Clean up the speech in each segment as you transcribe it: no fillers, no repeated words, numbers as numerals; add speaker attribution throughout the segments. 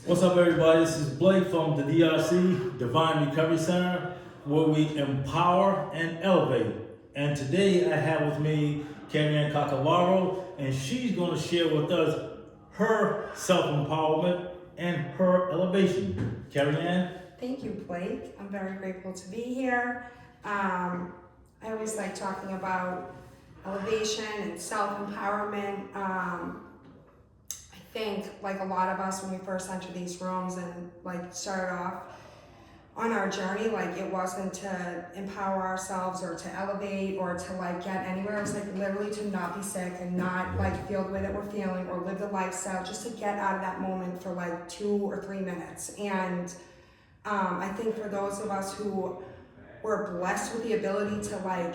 Speaker 1: What's up, everybody? This is Blake from the DRC, Devine Recovery Center, where we empower and elevate. And today I have with me Carrie-Ann Cacavaro, and she's going to share with us her self-empowerment and her elevation. Carrie-Ann?
Speaker 2: Thank you, Blake. I'm very grateful to be here. I always like talking about elevation and self-empowerment. I think, like a lot of us, when we first enter these rooms and like started off on our journey, like it wasn't to empower ourselves or to elevate or to like get anywhere. It was like literally to not be sick and not like feel the way that we're feeling or live the lifestyle, just to get out of that moment for like 2 or 3 minutes. And I think for those of us who were blessed with the ability to like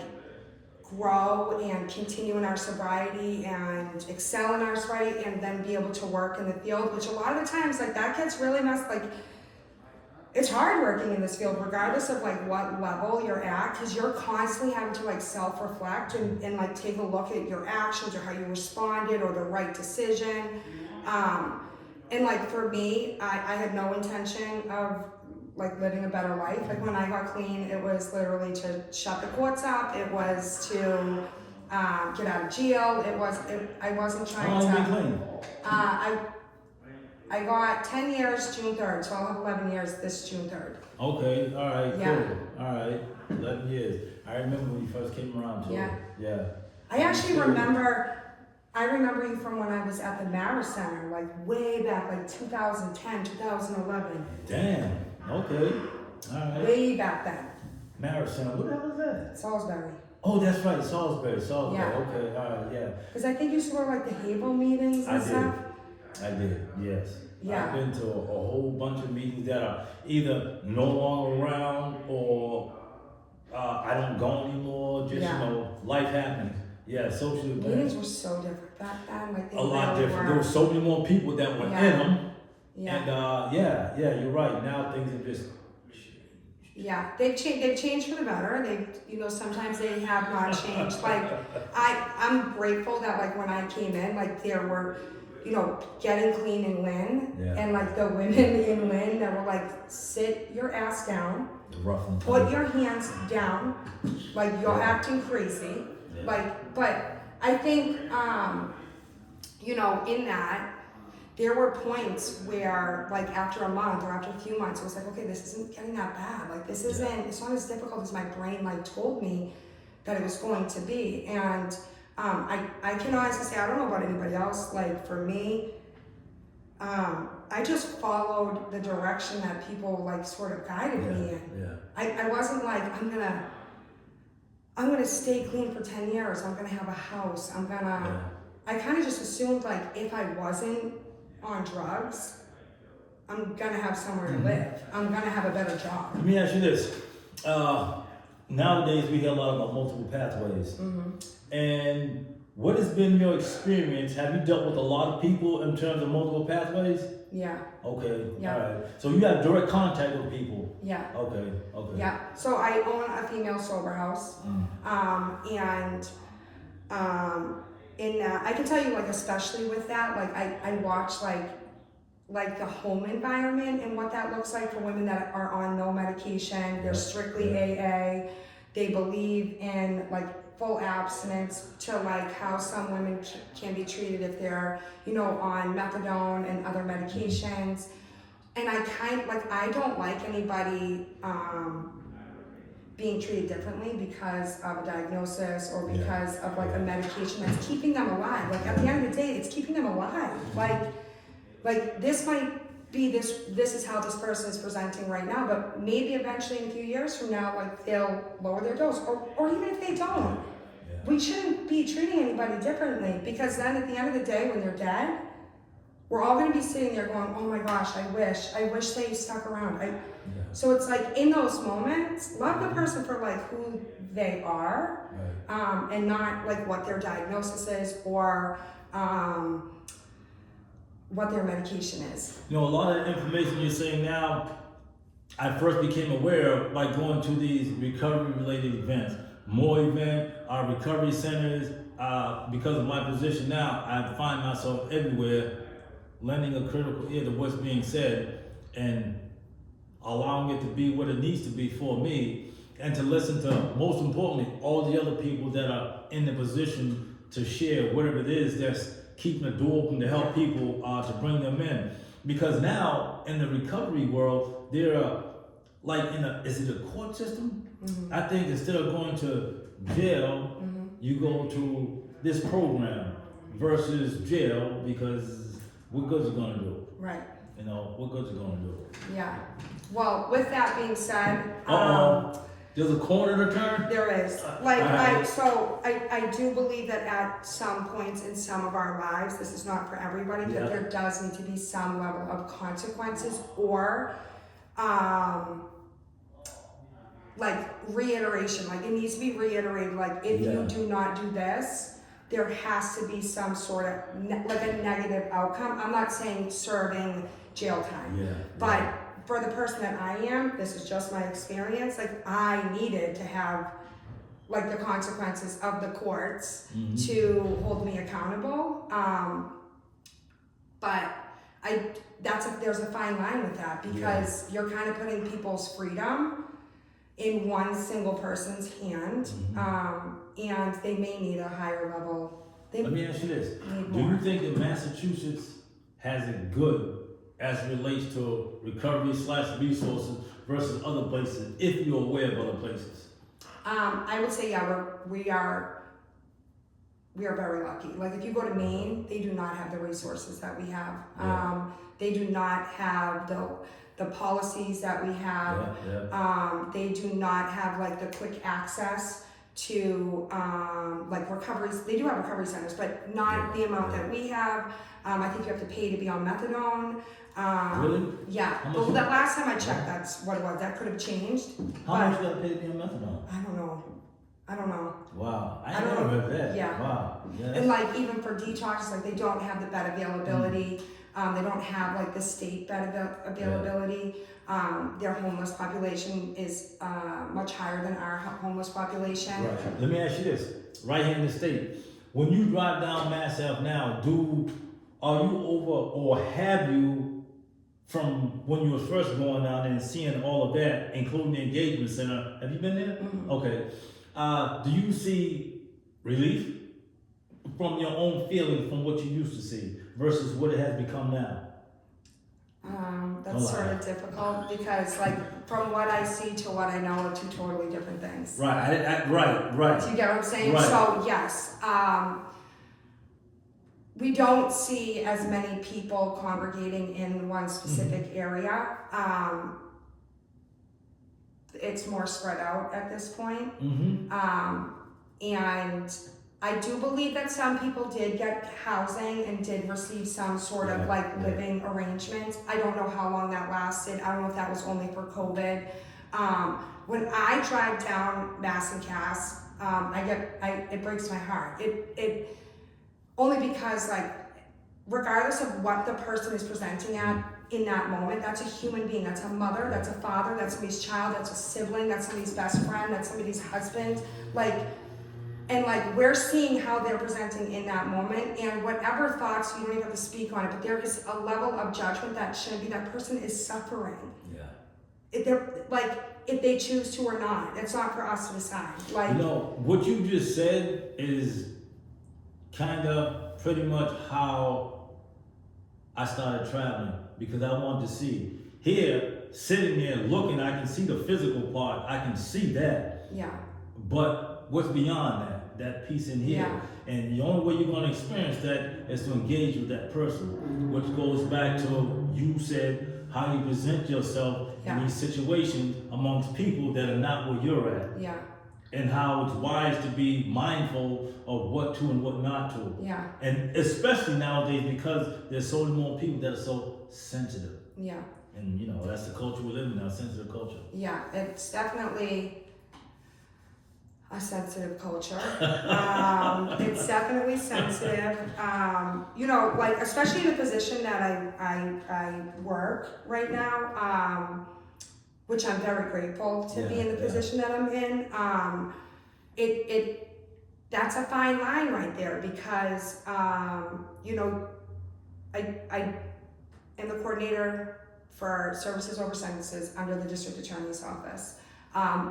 Speaker 2: grow and continue in our sobriety and excel in our sobriety and then be able to work in the field, which a lot of the times like that gets really messed, like it's hard working in this field regardless of like what level you're at, because you're constantly having to like self-reflect and like take a look at your actions or how you responded or the right decision. And like for me, I had no intention of like living a better life. Like when I got clean, it was literally to shut the courts up. It was to get out of jail. I wasn't trying
Speaker 1: How long have you
Speaker 2: to.
Speaker 1: been clean?
Speaker 2: I got 10 years June 3rd, so I'll have 11 years this June 3rd.
Speaker 1: Okay, all right,
Speaker 2: Yeah.
Speaker 1: cool. All right, 11 years. I remember when you first came around, too. Yeah.
Speaker 2: I actually remember you from when I was at the Mara Center, like way back, like 2010, 2011.
Speaker 1: Damn, okay. All right.
Speaker 2: Way back then.
Speaker 1: Marathon, what the hell is that?
Speaker 2: Salisbury.
Speaker 1: Oh, that's right, Salisbury.
Speaker 2: Yeah.
Speaker 1: Okay, all right, yeah.
Speaker 2: Because I think you used to go to like the Hable meetings and stuff.
Speaker 1: I did, yes.
Speaker 2: Yeah.
Speaker 1: I've been to a whole bunch of meetings that are either no longer around or I don't go anymore, just, life happens. Yeah, social
Speaker 2: Meetings
Speaker 1: events.
Speaker 2: were so different back then. Like they
Speaker 1: A lot
Speaker 2: really
Speaker 1: different.
Speaker 2: were.
Speaker 1: There were so many more people that were in them.
Speaker 2: Yeah.
Speaker 1: And yeah, you're right. Now things have just...
Speaker 2: Yeah, they've changed for the better. Sometimes they have not changed. Like I'm grateful that like when I came in, like there were, getting clean in Lynn, and like the women in Lynn that were like, sit your ass down, put your hands down, like you're acting crazy.
Speaker 1: Yeah.
Speaker 2: Like, but I think, in that, there were points where, like, after a month or after a few months, it was like, okay, this isn't getting that bad. Like, it's not as difficult as my brain, like, told me that it was going to be. And I can honestly say, I don't know about anybody else. Like, for me, I just followed the direction that people, like, sort of guided me in.
Speaker 1: Yeah.
Speaker 2: I wasn't like, I'm gonna stay clean for 10 years. I'm gonna have a house. I kind of just assumed, like, if I wasn't on drugs, I'm gonna have somewhere to live. I'm gonna have a better job.
Speaker 1: Let me ask you this. Nowadays we hear a lot about multiple pathways.
Speaker 2: Mm-hmm.
Speaker 1: And what has been your experience? Have you dealt with a lot of people in terms of multiple pathways?
Speaker 2: Yeah.
Speaker 1: Okay.
Speaker 2: Yeah.
Speaker 1: All right. So you have direct contact with people.
Speaker 2: Yeah.
Speaker 1: Okay.
Speaker 2: Yeah. So I own a female sober house. In that, I can tell you, like, especially with that, like, I watch, like the home environment and what that looks like for women that are on no medication. They're strictly AA. They believe in, like, full abstinence to, like, how some women can be treated if they're, on methadone and other medications. And I don't like anybody, being treated differently because of a diagnosis or because of like a medication that's keeping them alive. Like at the end of the day, it's keeping them alive. Like this might be this is how this person is presenting right now, but maybe eventually in a few years from now, like they'll lower their dose, or even if they don't, we shouldn't be treating anybody differently, because then at the end of the day, when they're dead, we're all going to be sitting there going, oh my gosh, I wish they stuck around. So it's like in those moments, love the person for like who they are, and not like what their diagnosis is or what their medication is.
Speaker 1: A lot of the information you're saying now, I first became aware by going to these recovery-related events. More event, recovery centers. Because of my position now, I find myself everywhere lending a critical ear to what's being said and allowing it to be what it needs to be for me, and to listen to, most importantly, all the other people that are in the position to share whatever it is that's keeping the door open to help people to bring them in. Because now in the recovery world, there are like is it a court system?
Speaker 2: Mm-hmm.
Speaker 1: I think instead of going to jail,
Speaker 2: Mm-hmm.
Speaker 1: you go to this program versus jail, because what good's it gonna do?
Speaker 2: Right.
Speaker 1: You know, what good's it gonna do?
Speaker 2: Yeah. Well, with that being said,
Speaker 1: There's a corner to turn?
Speaker 2: there is. Like, I do believe that at some points in some of our lives, this is not for everybody,
Speaker 1: Yeah.
Speaker 2: but there does need to be some level of consequences or, like reiteration. Like it needs to be reiterated. Like if
Speaker 1: Yeah.
Speaker 2: you do not do this, there has to be some sort of like a negative outcome. I'm not saying serving jail time,
Speaker 1: Yeah.
Speaker 2: but for the person that I am, this is just my experience. Like I needed to have like the consequences of the courts
Speaker 1: Mhm.
Speaker 2: to hold me accountable. But there's a fine line with that, because you're kind of putting people's freedom in one single person's hand, and they may need a higher level.
Speaker 1: Let me ask you this.
Speaker 2: Need
Speaker 1: Do
Speaker 2: more.
Speaker 1: you think that Massachusetts has it good as it relates to recovery/resources versus other places, if you're aware of other places?
Speaker 2: I would say, yeah, we are very lucky. Like if you go to Maine, they do not have the resources that we have.
Speaker 1: Yeah.
Speaker 2: They do not have the policies that we have. They do not have like the quick access to like recoveries. They do have recovery centers, but not the amount that we have. I think you have to pay to be on methadone.
Speaker 1: Really?
Speaker 2: Yeah.
Speaker 1: How much
Speaker 2: But the
Speaker 1: is it?
Speaker 2: last time I checked, that's what it was. That could have changed.
Speaker 1: How
Speaker 2: but
Speaker 1: much you gotta pay to be on methadone?
Speaker 2: I don't know.
Speaker 1: Wow, I
Speaker 2: I don't
Speaker 1: never
Speaker 2: know.
Speaker 1: heard that.
Speaker 2: Yeah.
Speaker 1: Wow. Yeah,
Speaker 2: And like even for detox, like they don't have the bed availability. They don't have like the state bed availability. Their homeless population is much higher than our homeless population.
Speaker 1: right. Let me ask you this. Right here in the state, when you drive down Mass Ave now, are you over, or have you, from when you were first going down there and seeing all of that, including the engagement center, have you been there?
Speaker 2: Mhm.
Speaker 1: Okay. Do you see relief from your own feeling from what you used to see versus what it has become now?
Speaker 2: That's sort of difficult, because like from what I see to what I know are two totally different things.
Speaker 1: Right.
Speaker 2: Do you get what I'm saying?
Speaker 1: Right.
Speaker 2: So yes, we don't see as many people congregating in one specific area. It's more spread out at this point. And I do believe that some people did get housing and did receive some sort of like living arrangements. I don't know how long that lasted. I don't know if that was only for COVID. When I drive down Mass and Cass, it breaks my heart. It only because like, regardless of what the person is presenting at in that moment, that's a human being. That's a mother, that's a father, that's somebody's child, that's a sibling, that's somebody's best friend, that's somebody's husband. And we're seeing how they're presenting in that moment, and whatever thoughts, you don't even have to speak on it, but there is a level of judgment that shouldn't be. That person is suffering.
Speaker 1: Yeah.
Speaker 2: If they choose to or not, it's not for us to decide.
Speaker 1: What you just said is kind of pretty much how I started traveling, because I wanted to see. Here, sitting there looking, I can see the physical part, I can see that.
Speaker 2: Yeah.
Speaker 1: But what's beyond that piece in here?
Speaker 2: Yeah.
Speaker 1: And the only way you're going to experience that is to engage with that person, which goes back to, you said, how you present yourself in these situations amongst people that are not where you're at.
Speaker 2: Yeah.
Speaker 1: And how it's wise to be mindful of what to and what not to.
Speaker 2: Yeah.
Speaker 1: And especially nowadays, because there's so many more people that are so sensitive.
Speaker 2: Yeah.
Speaker 1: And that's the culture we live in now, sensitive culture.
Speaker 2: Yeah, it's definitely a sensitive culture. It's definitely sensitive. Especially in the position that I work right now, which I'm very grateful to be in the position that I'm in. That's a fine line right there, because I am the coordinator for services over sentences under the district attorney's office,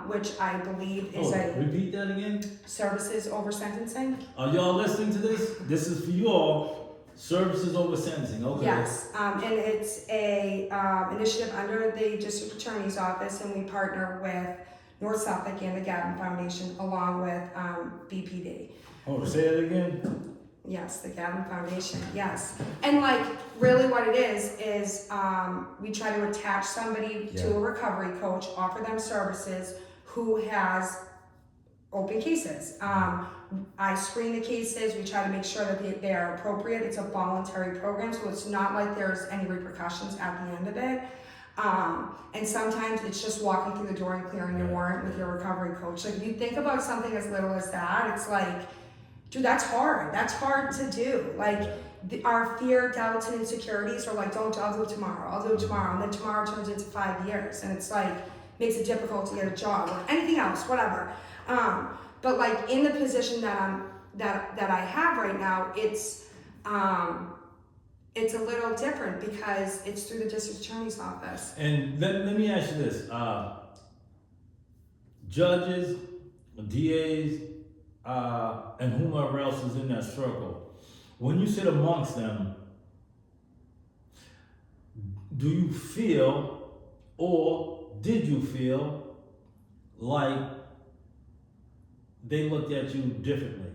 Speaker 2: which I believe is
Speaker 1: repeat that again.
Speaker 2: services over sentencing.
Speaker 1: Are y'all listening to this? This is for you all. Services over sentencing. Okay.
Speaker 2: Yes, and it's a initiative under the district attorney's office, and we partner with North Suffolk and the Gavin Foundation along with BPD.
Speaker 1: Oh, say it again.
Speaker 2: Yes, the Gavin Foundation, yes. And like, really what it is we try to attach somebody to a recovery coach, offer them services who has open cases. I screen the cases, we try to make sure that they are appropriate. It's a voluntary program, so it's not like there's any repercussions at the end of it. And sometimes it's just walking through the door and clearing your warrant with your recovery coach. Like if you think about something as little as that, it's like, dude, that's hard. That's hard to do. Like our fear, doubts, and insecurities are like, I'll do it tomorrow. I'll do it tomorrow. And then tomorrow turns into 5 years. And it's like, makes it difficult to get a job or anything else, whatever. But like in the position that I have right now, it's a little different because it's through the district attorney's office.
Speaker 1: And let me ask you this: judges, DAs, and whomever else is in that circle, when you sit amongst them, do you feel, or did you feel like they looked at you differently?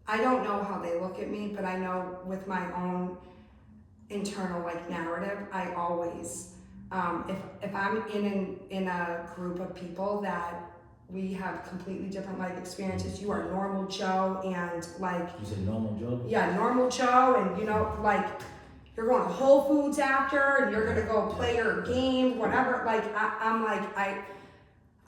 Speaker 2: I don't know how they look at me, but I know with my own internal like narrative, I always, if I'm in a group of people that we have completely different life experiences, you are normal Joe and like.
Speaker 1: You said normal Joe?
Speaker 2: Yeah, normal Joe, and you know, like you're going to Whole Foods after, and you're gonna go play your game, whatever. Like I'm like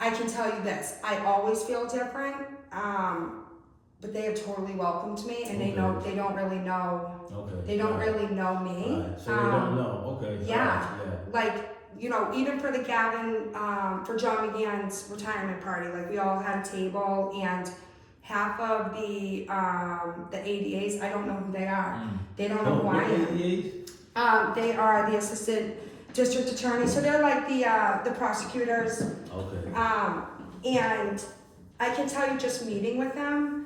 Speaker 2: I can tell you this, I always feel different, but they have totally welcomed me, and they don't really know. Okay. They don't really know me.
Speaker 1: Right. So they don't know. Okay.
Speaker 2: Yeah. Like, you know, even for the Gavin, for John McGann's retirement party, like we all had a table, and half of the ADAs, I don't know who they are. They don't know who I am. ADAs? They are the assistant district attorney, so they're like the prosecutors.
Speaker 1: Okay.
Speaker 2: And I can tell you, just meeting with them,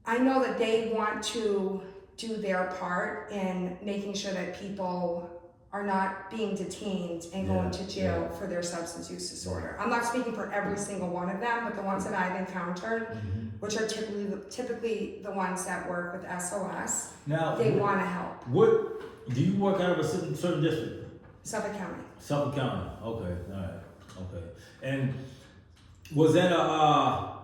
Speaker 2: I know that they want to do their part in making sure that people are not being detained and going to jail for their substance use disorder. I'm not speaking for every single one of them, but the ones that I've encountered, which are typically the ones that work with SOS, now, they want to help.
Speaker 1: What do you work out of a certain district?
Speaker 2: Suffolk County.
Speaker 1: Suffolk County. Okay. All right. Okay. And was that a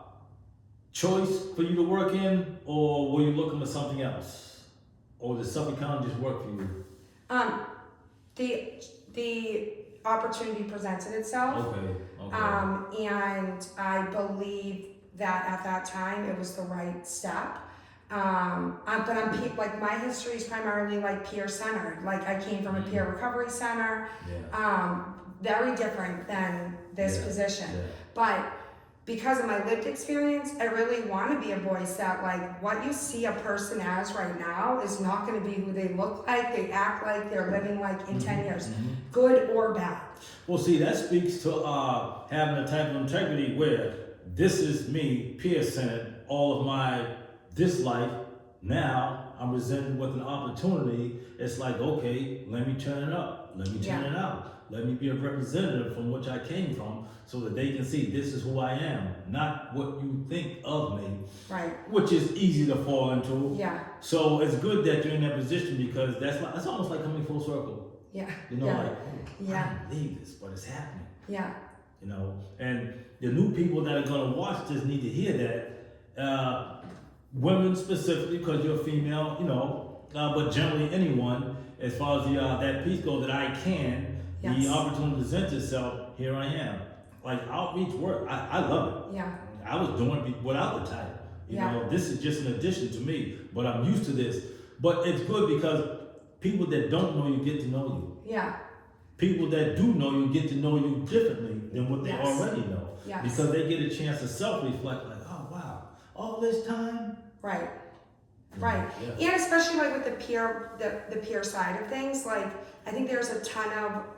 Speaker 1: choice for you to work in, or were you looking for something else, or did Suffolk County just work for you?
Speaker 2: The opportunity presented itself. Okay. And I believe that at that time it was the right step. But I'm like, my history is primarily like peer centered. Like I came from a peer recovery center. Very different than this position. But because of my lived experience, I really want to be a voice that like what you see a person as right now is not going to be who they look like, they act like, they're living like in 10 years, good or bad.
Speaker 1: Well, see, that speaks to having a type of integrity where this is me, peer-centered, all of this life. Now I'm presented with an opportunity. It's like, okay, let me turn it up. Let me turn it out. Let me be a representative from which I came from so that they can see this is who I am, not what you think of me. Right. Which is easy to fall into. Yeah. So it's good that you're in that position because that's almost like coming full circle. Yeah. You know, like, I don't believe this, but it's happening. Yeah. You know, and the new people that are going to watch this need to hear that. Women specifically, because you're a female, you know, but generally anyone, as far as that piece goes, that I can. Yes. The opportunity presents itself, here I am. Like outreach work, I love it. Yeah. I was doing it without the title. You know, this is just an addition to me, but I'm used to this. But it's good because people that don't know you get to know you. Yeah. People that do know you get to know you differently than what they already know. Yes. Because they get a chance to self-reflect like, oh wow, all this time? Right.
Speaker 2: Right.
Speaker 1: Yeah.
Speaker 2: And especially like with the peer side of things, like I think there's a ton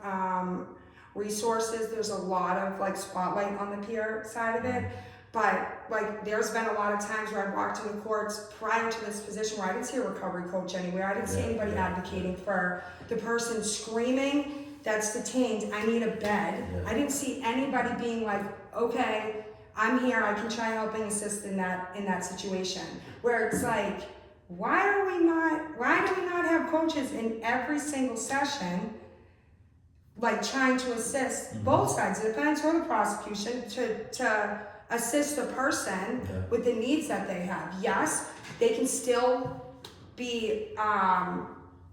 Speaker 2: of resources. There's a lot of like spotlight on the peer side of it. But like there's been a lot of times where I've walked in the courts prior to this position where I didn't see a recovery coach anywhere. I didn't see anybody advocating for the person screaming that's detained, I need a bed. I didn't see anybody being like, okay, I'm here, I can try helping assist in that situation. Where it's like, why do we not have coaches in every single session like trying to assist both sides, the defense or the prosecution, to assist the person with the needs that they have. Yes, they can still be,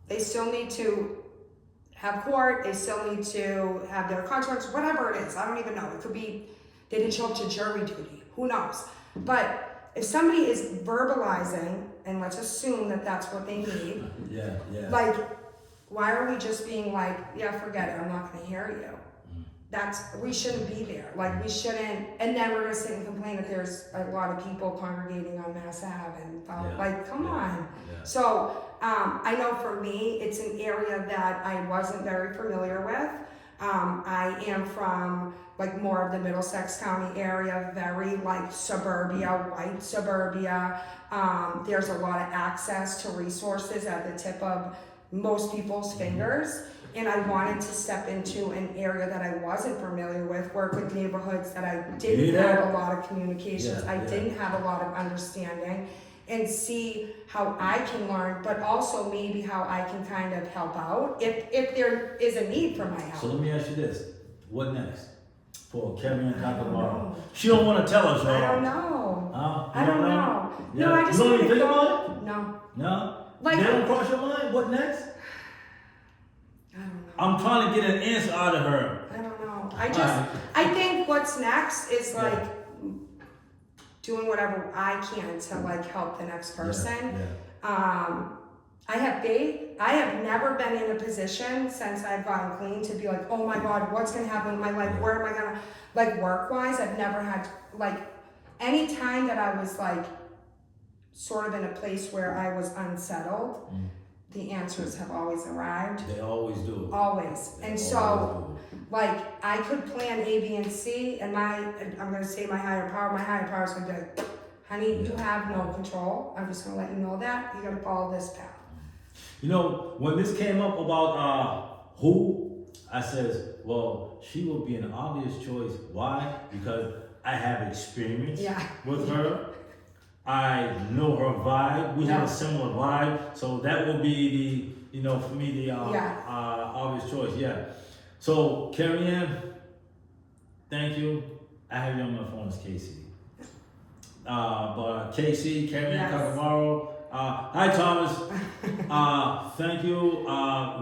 Speaker 2: they still need to have court, they still need to have their contracts, whatever it is. I don't even know. It could be they didn't show up to jury duty. Who knows? But if somebody is verbalizing, and let's assume that that's what they need, like, why are we just being like, yeah, forget it, I'm not gonna hear you? We shouldn't be there. Like, we shouldn't, and then we're gonna sit and complain that there's a lot of people congregating on Mass Ave and like, come on. So, I know for me, it's an area that I wasn't very familiar with. I am from like more of the Middlesex County area, very like suburbia, white suburbia. There's a lot of access to resources at the tip of most people's fingers. And I wanted to step into an area that I wasn't familiar with, work with neighborhoods that I didn't have a lot of communications, I didn't have a lot of understanding, and see how I can learn, but also maybe how I can kind of help out if there is a need for my help.
Speaker 1: So let me ask you this: what next for Carrie Ann Cocker? She don't want to tell us, y'all.
Speaker 2: I don't know.
Speaker 1: I don't know. Yeah.
Speaker 2: No, I just
Speaker 1: you don't
Speaker 2: want
Speaker 1: even
Speaker 2: to
Speaker 1: think
Speaker 2: go.
Speaker 1: about it?
Speaker 2: No.
Speaker 1: No.
Speaker 2: Like,
Speaker 1: they don't cross your mind. What next?
Speaker 2: I don't know.
Speaker 1: I'm trying to get an answer out of her.
Speaker 2: I don't know. I think what's next is like doing whatever I can to like help the next person. I have faith. I have never been in a position since I've gotten clean to be like, oh my God, what's gonna happen with my life? Where am I gonna, like work-wise, I've never had, like, any time that I was like, sort of in a place where I was unsettled, the answers have always arrived.
Speaker 1: They always do.
Speaker 2: Always. And so, like, I could plan A, B, and C, and I'm gonna say my higher power is gonna be like, honey, you have no control. I'm just gonna let you know that. You gotta follow this path.
Speaker 1: You know, when this came up about who, I says, well, she will be an obvious choice. Why? Because I have experience with her. I know her vibe. We have a similar vibe. So that will be the, for me, the obvious choice. Yeah. So, Carrie Ann, thank you. I have you on my phone as Casey. But Casey, Carrie Ann Cacavaro. Hi, Thomas. Thank you.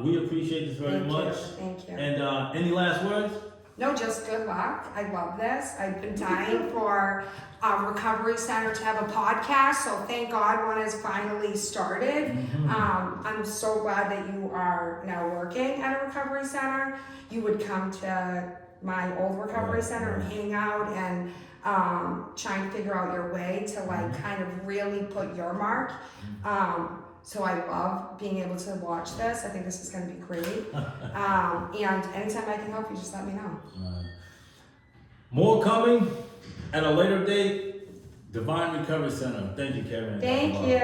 Speaker 1: We appreciate this very much.
Speaker 2: Thank you.
Speaker 1: And any last words?
Speaker 2: No, just good luck. I love this. I've been dying for a recovery center to have a podcast, so thank God one has finally started. I'm so glad that you are now working at a recovery center. You would come to my old recovery center and hang out and trying to figure out your way to like kind of really put your mark. So I love being able to watch this. I think this is going to be great. And anytime I can help you, just let me know.
Speaker 1: More coming at a later date. Devine Recovery Center. Thank you, Kevin.
Speaker 2: Thank you.